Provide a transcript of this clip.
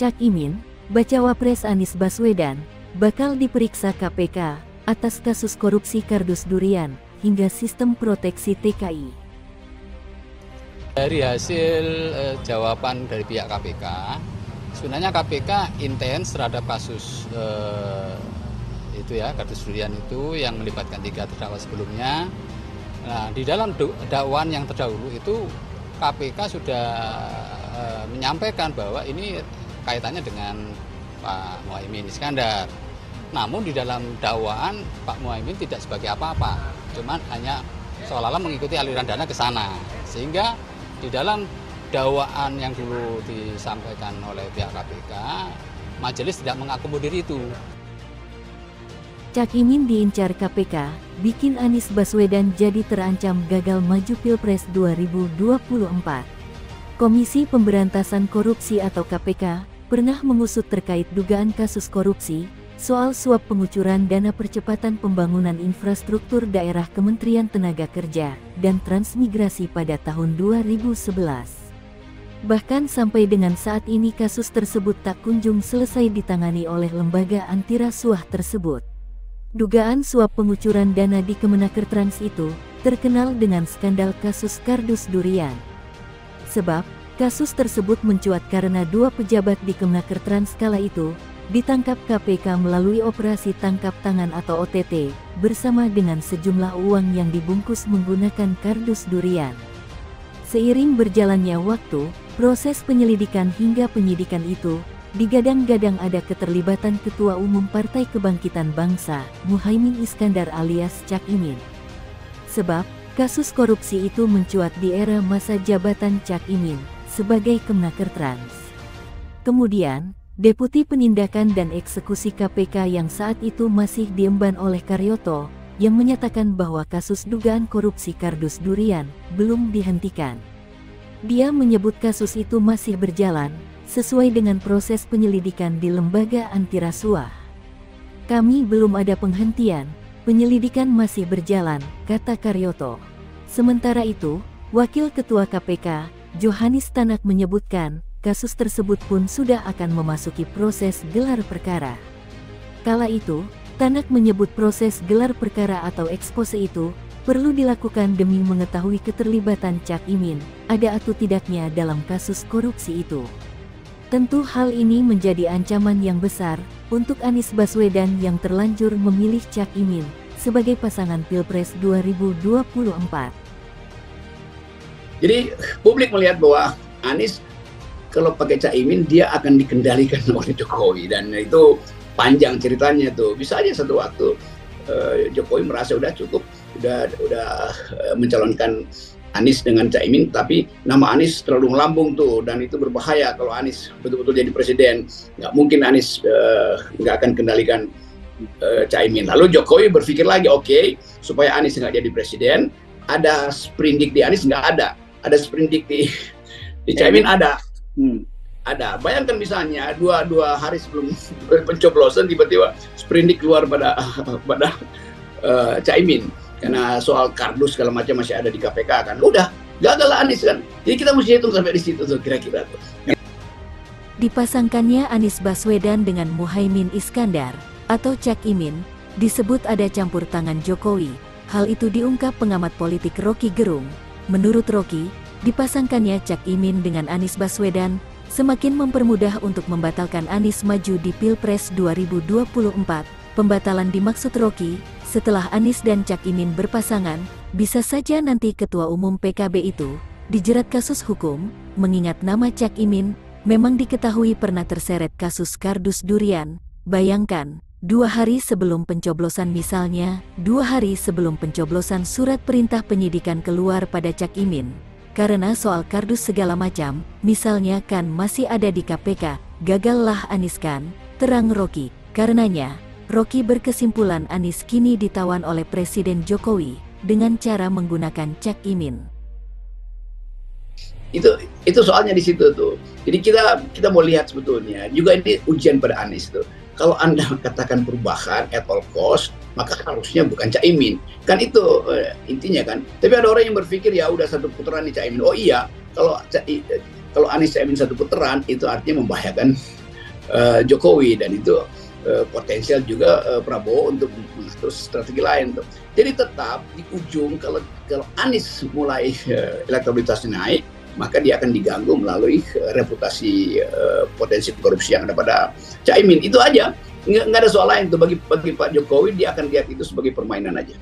Cak Imin, bacawa pres Anies Baswedan, bakal diperiksa KPK atas kasus korupsi kardus durian hingga sistem proteksi TKI. Dari hasil jawaban dari pihak KPK, sebenarnya KPK intens terhadap kasus kardus durian itu yang melibatkan 3 terdakwa sebelumnya. Nah, di dalam dakwaan yang terdahulu itu KPK sudah menyampaikan bahwa ini kaitannya dengan Pak Muhaimin Iskandar. Namun di dalam dakwaan Pak Muhaimin tidak sebagai apa-apa, cuman hanya seolah-olah mengikuti aliran dana ke sana. Sehingga di dalam dakwaan yang dulu disampaikan oleh pihak KPK, majelis tidak mengakomodir itu. Cak Imin diincar KPK, bikin Anies Baswedan jadi terancam gagal maju Pilpres 2024. Komisi Pemberantasan Korupsi atau KPK pernah mengusut terkait dugaan kasus korupsi soal suap pengucuran dana percepatan pembangunan infrastruktur daerah Kementerian Tenaga Kerja dan Transmigrasi pada tahun 2011. Bahkan sampai dengan saat ini kasus tersebut tak kunjung selesai ditangani oleh lembaga anti rasuah tersebut. Dugaan suap pengucuran dana di Kemenakertrans itu terkenal dengan skandal kasus kardus durian. Sebab, kasus tersebut mencuat karena 2 pejabat di Kemenakertrans kala itu ditangkap KPK melalui operasi tangkap tangan atau OTT, bersama dengan sejumlah uang yang dibungkus menggunakan kardus durian. Seiring berjalannya waktu, proses penyelidikan hingga penyidikan itu, digadang-gadang ada keterlibatan Ketua Umum Partai Kebangkitan Bangsa, Muhaimin Iskandar alias Cak Imin. Sebab, kasus korupsi itu mencuat di era masa jabatan Cak Imin sebagai Kemenakertrans. Kemudian, Deputi Penindakan dan Eksekusi KPK yang saat itu masih diemban oleh Karyoto, yang menyatakan bahwa kasus dugaan korupsi kardus durian belum dihentikan. Dia menyebut kasus itu masih berjalan, sesuai dengan proses penyelidikan di lembaga anti rasuah. Kami belum ada penghentian, penyelidikan masih berjalan, kata Karyoto. Sementara itu, Wakil Ketua KPK, Johanis Tanak menyebutkan, kasus tersebut pun sudah akan memasuki proses gelar perkara. Kala itu, Tanak menyebut proses gelar perkara atau ekspose itu perlu dilakukan demi mengetahui keterlibatan Cak Imin, ada atau tidaknya dalam kasus korupsi itu. Tentu hal ini menjadi ancaman yang besar untuk Anies Baswedan yang terlanjur memilih Cak Imin sebagai pasangan Pilpres 2024. Jadi publik melihat bahwa Anies kalau pakai Cak Imin dia akan dikendalikan oleh Jokowi, dan itu panjang ceritanya tuh. Bisa aja satu waktu Jokowi merasa udah cukup, udah mencalonkan Anies dengan Cak Imin, tapi nama Anies terlalu melambung tuh, dan itu berbahaya kalau Anies betul-betul jadi presiden. Nggak mungkin Anies nggak akan kendalikan Cak Imin. Lalu Jokowi berpikir lagi, oke, supaya Anies nggak jadi presiden, ada sprindik di Anies nggak ada sprindik di Cak Imin ada. Ada. Bayangkan misalnya dua hari sebelum pencoblosan tiba-tiba sprindik keluar pada Cak Imin karena soal kardus segala macam masih ada di KPK kan. Udah gagal Anies kan. Jadi kita mesti hitung sampai di situ tuh kira-kira tuh. Dipasangkannya Anies Baswedan dengan Muhaimin Iskandar atau Cak Imin disebut ada campur tangan Jokowi. Hal itu diungkap pengamat politik Rocky Gerung. Menurut Rocky, dipasangkannya Cak Imin dengan Anies Baswedan semakin mempermudah untuk membatalkan Anies maju di Pilpres 2024. Pembatalan dimaksud Rocky, setelah Anies dan Cak Imin berpasangan, bisa saja nanti Ketua Umum PKB itu dijerat kasus hukum, mengingat nama Cak Imin memang diketahui pernah terseret kasus kardus durian. Bayangkan, 2 hari sebelum pencoblosan misalnya, 2 hari sebelum pencoblosan surat perintah penyidikan keluar pada Cak Imin. Karena soal kardus segala macam, misalnya kan masih ada di KPK, gagallah Anies kan, terang Rocky. Karenanya, Rocky berkesimpulan Anies kini ditawan oleh Presiden Jokowi dengan cara menggunakan Cak Imin. Itu soalnya di situ tuh. Jadi kita mau lihat sebetulnya juga ini ujian pada Anies tuh. Kalau Anda katakan perubahan at all cost, maka harusnya bukan Cak Imin. Kan itu intinya kan. Tapi ada orang yang berpikir ya udah satu putaran nih Cak Imin. Oh iya, kalau Anies Cak Imin satu putaran itu artinya membahayakan Jokowi, dan itu potensial juga Prabowo untuk mengatur strategi lain tuh. Jadi tetap di ujung kalau Anies mulai elektabilitasnya naik, maka dia akan diganggu melalui reputasi potensi korupsi yang ada pada Caimin. Itu aja, nggak ada soal lain tuh bagi Pak Jokowi. Dia akan lihat itu sebagai permainan aja.